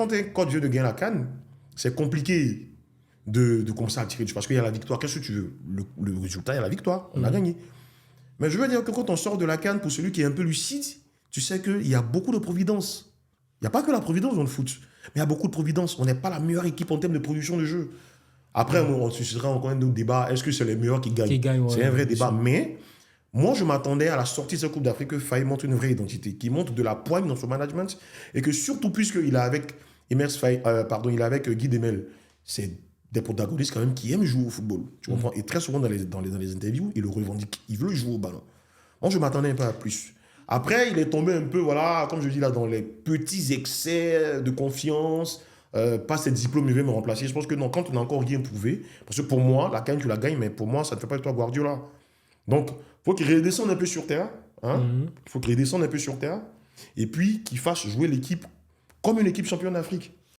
quand un coach vient de gagner la CAN, c'est compliqué de commencer à tirer dessus. Parce qu'il y a la victoire. Qu'est-ce que tu veux? Le résultat, il y a la victoire. On a gagné. Mais je veux dire que quand on sort de la CAN, pour celui qui est un peu lucide, tu sais qu'il y a beaucoup de providence. Il n'y a pas que la providence dans le foot. Mais il y a beaucoup de providence. On n'est pas la meilleure équipe en termes de production de jeu. Après, on suscitera encore un autre débat. Est-ce que c'est les meilleurs qui gagnent? C'est un vrai débat. Mais moi, je m'attendais à la sortie de cette Coupe d'Afrique que Faye montre une vraie identité, qui montre de la poigne dans son management. Et que surtout, puisqu'il est avec Emers Faye, il est avec Guy Demel, c'est des protagonistes quand même qui aiment jouer au football. Tu comprends? Et très souvent dans les interviews, il le revendique. Il veut jouer au ballon. Moi, je m'attendais un peu à plus. Après, il est tombé un peu, voilà, comme je dis là, dans les petits excès de confiance. Pas ces diplômes, il veut me remplacer. Je pense que non, quand on n'a encore rien prouvé, parce que pour moi, la CAN, tu la gagnes, mais pour moi, ça ne fait pas de toi Guardiola. Donc, il faut qu'il redescende un peu sur terre. Il faut qu'il redescende un peu sur terre. Et puis, qu'il fasse jouer l'équipe comme une équipe championne d'Afrique.